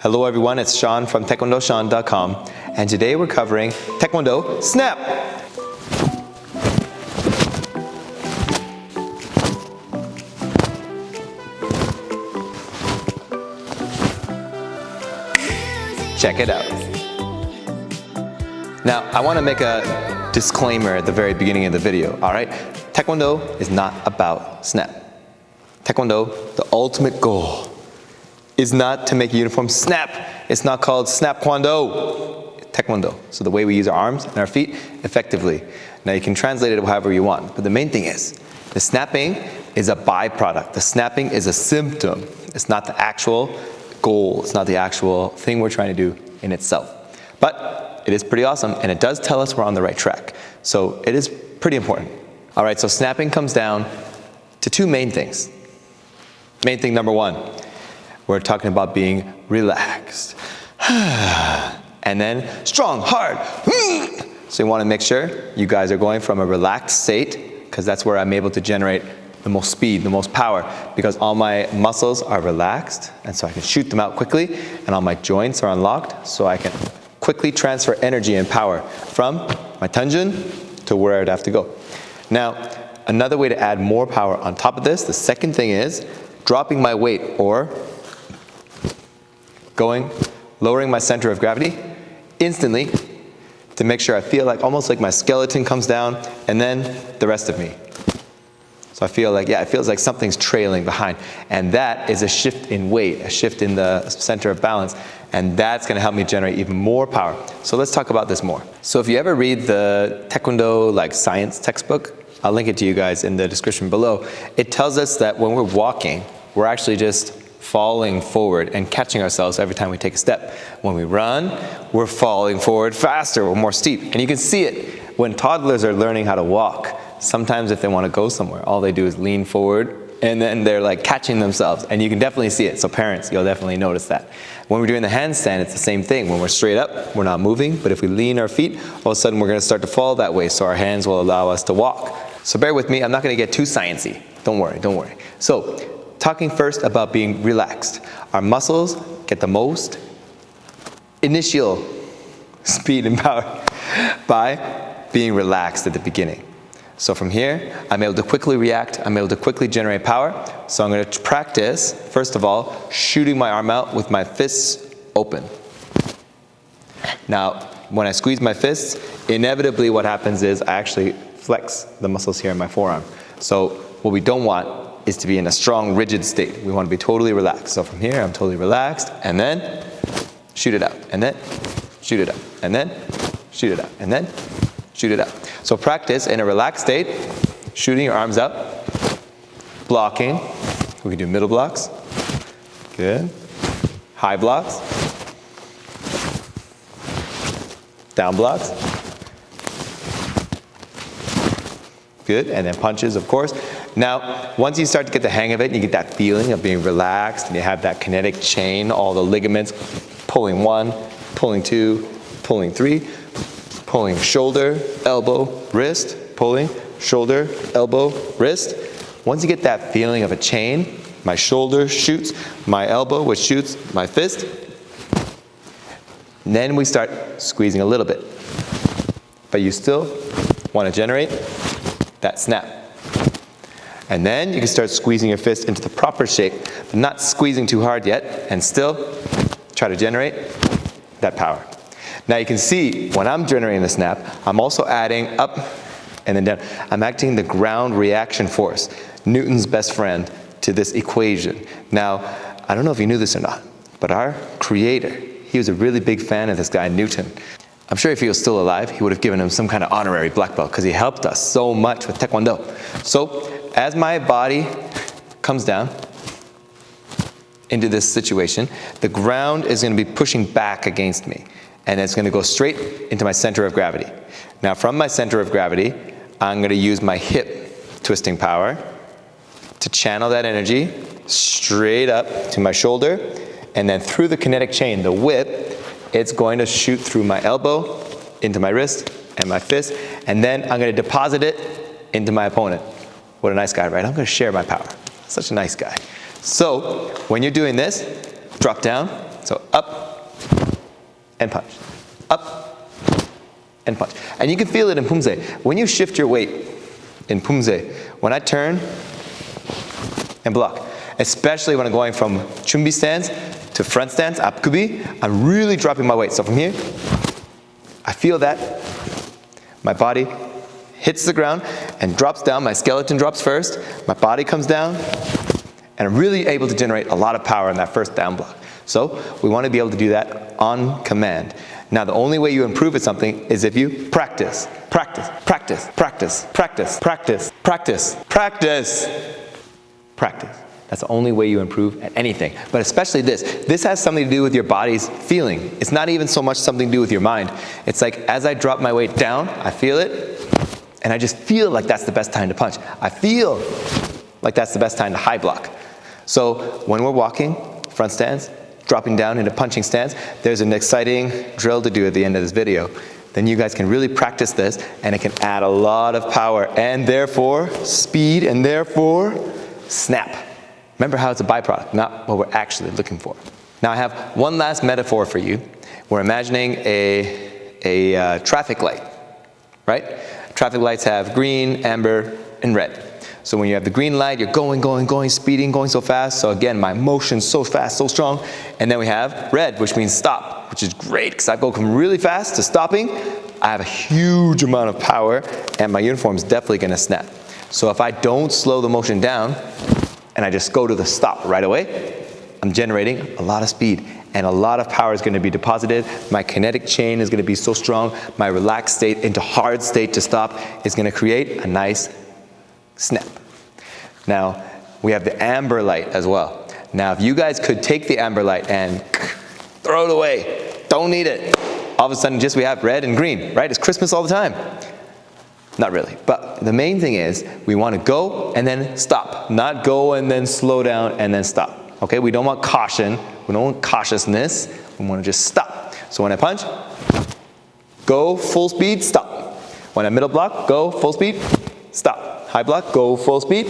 Hello everyone, it's Sean from TaekwondoSean.com, and today we're covering Taekwondo Snap. Check it out. Now, I want to make a disclaimer at the very beginning of the video, all right? Taekwondo is not about snap. Taekwondo, the ultimate goal, is not to make a uniform snap. It's not called Snap-Kwando. Taekwondo. So the way we use our arms and our feet effectively. Now you can translate it however you want, but the main thing is, the snapping is a byproduct. The snapping is a symptom. It's not the actual goal. It's not the actual thing we're trying to do in itself. But it is pretty awesome, and it does tell us we're on the right track. So it is pretty important. All right, so snapping comes down to two main things. Main thing number one, we're talking about being relaxed. And then strong, hard. So you want to make sure you guys are going from a relaxed state, because that's where I'm able to generate the most speed, the most power, because all my muscles are relaxed, and so I can shoot them out quickly, and all my joints are unlocked, so I can quickly transfer energy and power from my Tanjun to where I'd have to go. Now, another way to add more power on top of this, the second thing is dropping my weight, or lowering my center of gravity instantly to make sure I feel like almost like my skeleton comes down and then the rest of me. So I feel like, yeah, it feels like something's trailing behind. And that is a shift in weight, a shift in the center of balance. And that's going to help me generate even more power. So let's talk about this more. So if you ever read the Taekwondo science textbook, I'll link it to you guys in the description below. It tells us that when we're walking, we're actually just falling forward and catching ourselves every time we take a step. When we run, we're falling forward faster, we're more steep. And you can see it when toddlers are learning how to walk. Sometimes if they want to go somewhere, all they do is lean forward and then they're catching themselves. And you can definitely see it. So parents, you'll definitely notice that. When we're doing the handstand, it's the same thing. When we're straight up, we're not moving. But if we lean our feet, all of a sudden we're going to start to fall that way. So our hands will allow us to walk. So bear with me. I'm not going to get too sciencey. Don't worry, don't worry. So talking first about being relaxed. Our muscles get the most initial speed and power by being relaxed at the beginning. So from here, I'm able to quickly react, I'm able to quickly generate power. So I'm going to practice, first of all, shooting my arm out with my fists open. Now, when I squeeze my fists, inevitably what happens is I actually flex the muscles here in my forearm. So what we don't want is to be in a strong, rigid state. We want to be totally relaxed. So from here, I'm totally relaxed, and then shoot it out, and then shoot it out, and then shoot it out, and then shoot it out. So practice in a relaxed state, shooting your arms up, blocking. We can do middle blocks. Good. High blocks. Down blocks. Good. And then punches, of course. Now, once you start to get the hang of it, and you get that feeling of being relaxed, and you have that kinetic chain, all the ligaments, pulling one, pulling two, pulling three, pulling shoulder, elbow, wrist, pulling, shoulder, elbow, wrist. Once you get that feeling of a chain, my shoulder shoots, my elbow, which shoots my fist, then we start squeezing a little bit. But you still want to generate that snap. And then you can start squeezing your fist into the proper shape, but not squeezing too hard yet, and still try to generate that power. Now you can see when I'm generating the snap, I'm also adding up and then down. I'm acting the ground reaction force, Newton's best friend, to this equation. Now, I don't know if you knew this or not, but our creator, he was a really big fan of this guy, Newton. I'm sure if he was still alive, he would have given him some kind of honorary black belt because he helped us so much with Taekwondo. So as my body comes down into this situation, the ground is going to be pushing back against me. And it's going to go straight into my center of gravity. Now from my center of gravity, I'm going to use my hip twisting power to channel that energy straight up to my shoulder, and then through the kinetic chain, the whip, it's going to shoot through my elbow, into my wrist, and my fist, and then I'm going to deposit it into my opponent. What a nice guy, right? I'm going to share my power. Such a nice guy. So when you're doing this, drop down, So up and punch, up and punch. And you can feel it in Pumse. When you shift your weight in Pumse, when I turn and block, especially when I'm going from chumbi stance to front stance, apkubi, I'm really dropping my weight. So from here, I feel that my body hits the ground and drops down. My skeleton drops first, my body comes down, and I'm really able to generate a lot of power in that first down block. So we want to be able to do that on command. Now the only way you improve at something is if you practice, practice, practice, practice, practice, practice, practice, practice, practice. That's the only way you improve at anything. But especially this. This has something to do with your body's feeling. It's not even so much something to do with your mind. It's like as I drop my weight down, I feel it, and I just feel like that's the best time to punch. I feel like that's the best time to high block. So when we're walking, front stance, dropping down into punching stance, there's an exciting drill to do at the end of this video. Then you guys can really practice this, and it can add a lot of power, and therefore speed, and therefore snap. Remember how it's a byproduct, not what we're actually looking for. Now I have one last metaphor for you. We're imagining a traffic light, right? Traffic lights have green, amber, and red. So when you have the green light, you're going, speeding, going so fast. So again, my motion's so fast, so strong. And then we have red, which means stop, which is great, because I go from really fast to stopping. I have a huge amount of power, and my uniform is definitely gonna snap. So if I don't slow the motion down, and I just go to the stop right away, I'm generating a lot of speed, and a lot of power is going to be deposited. My kinetic chain is going to be so strong. My relaxed state into hard state to stop is going to create a nice snap. Now, we have the amber light as well. Now, if you guys could take the amber light and throw it away, don't need it. All of a sudden, just we have red and green, right? It's Christmas all the time. Not really, but the main thing is we want to go and then stop, not go and then slow down and then stop. Okay, we don't want caution, we don't want cautiousness, we want to just stop. So when I punch, go full speed, stop. When I middle block, go full speed, stop. High block, go full speed,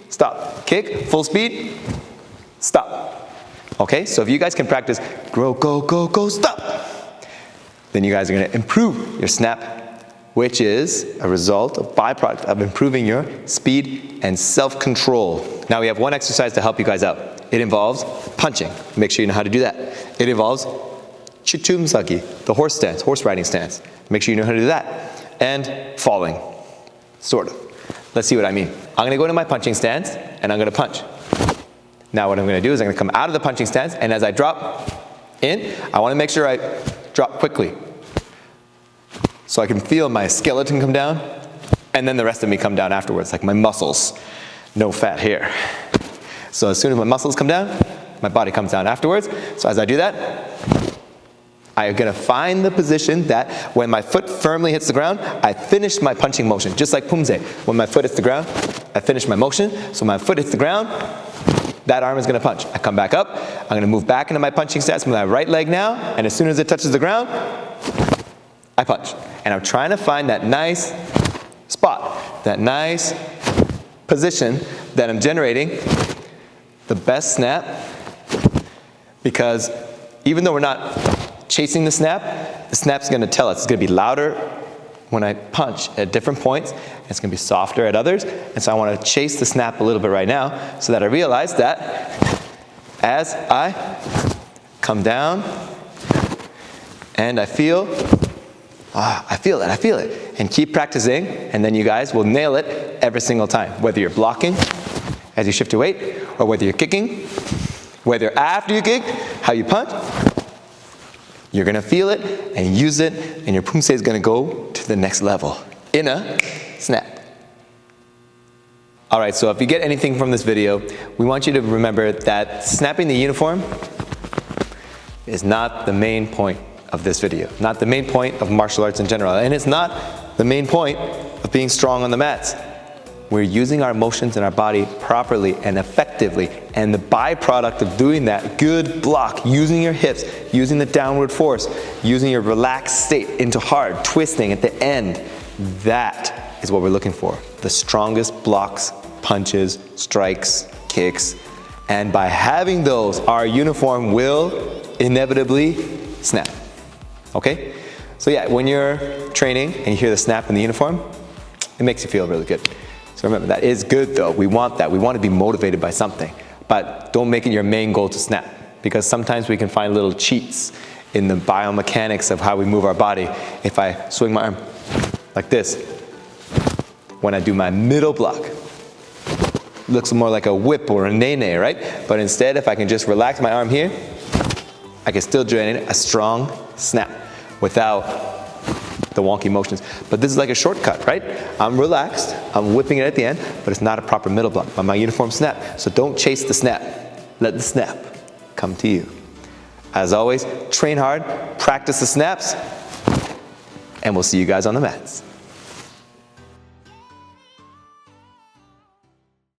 stop. Kick, full speed, stop. Okay, so if you guys can practice go, stop, then you guys are going to improve your snap, which is a result, a byproduct of improving your speed and self-control. Now we have one exercise to help you guys out. It involves punching. Make sure you know how to do that. It involves chitumsaki, the horse stance, horse riding stance. Make sure you know how to do that. And falling, sort of. Let's see what I mean. I'm going to go to my punching stance, and I'm going to punch. Now what I'm going to do is I'm going to come out of the punching stance, and as I drop in, I want to make sure I drop quickly, so I can feel my skeleton come down, and then the rest of me come down afterwards, like my muscles. No fat here. So as soon as my muscles come down, my body comes down afterwards. So as I do that, I'm gonna find the position that when my foot firmly hits the ground, I finish my punching motion, just like Pumse. When my foot hits the ground, I finish my motion. So my foot hits the ground, that arm is gonna punch. I come back up, I'm gonna move back into my punching stance with my right leg now, and as soon as it touches the ground, I punch. And I'm trying to find that nice spot, that nice position that I'm generating the best snap, because even though we're not chasing the snap's going to tell us. It's going to be louder when I punch at different points, and it's going to be softer at others. And so I want to chase the snap a little bit right now, so that I realize that as I come down and I feel it, and keep practicing, and then you guys will nail it every single time, whether you're blocking as you shift your weight, or whether you're kicking, whether after you kick, how you punch, you're going to feel it and use it, and your Pumse is going to go to the next level in a snap. All right, so if you get anything from this video, we want you to remember that snapping the uniform is not the main point of this video, not the main point of martial arts in general, and it's not the main point of being strong on the mats. We're using our motions in our body properly and effectively, and the byproduct of doing that, good block, using your hips, using the downward force, using your relaxed state into hard, twisting at the end, that is what we're looking for. The strongest blocks, punches, strikes, kicks, and by having those, our uniform will inevitably snap. Okay? So yeah, when you're training and you hear the snap in the uniform, it makes you feel really good. So remember, that is good though. We want that. We want to be motivated by something. But don't make it your main goal to snap, because sometimes we can find little cheats in the biomechanics of how we move our body. If I swing my arm like this, when I do my middle block, it looks more like a whip or a nene, right? But instead, if I can just relax my arm here, I can still generate a strong snap without the wonky motions. But this is like a shortcut, right? I'm relaxed, I'm whipping it at the end, but it's not a proper middle block by my uniform snap. So don't chase the snap. Let the snap come to you. As always, train hard, practice the snaps, and we'll see you guys on the mats.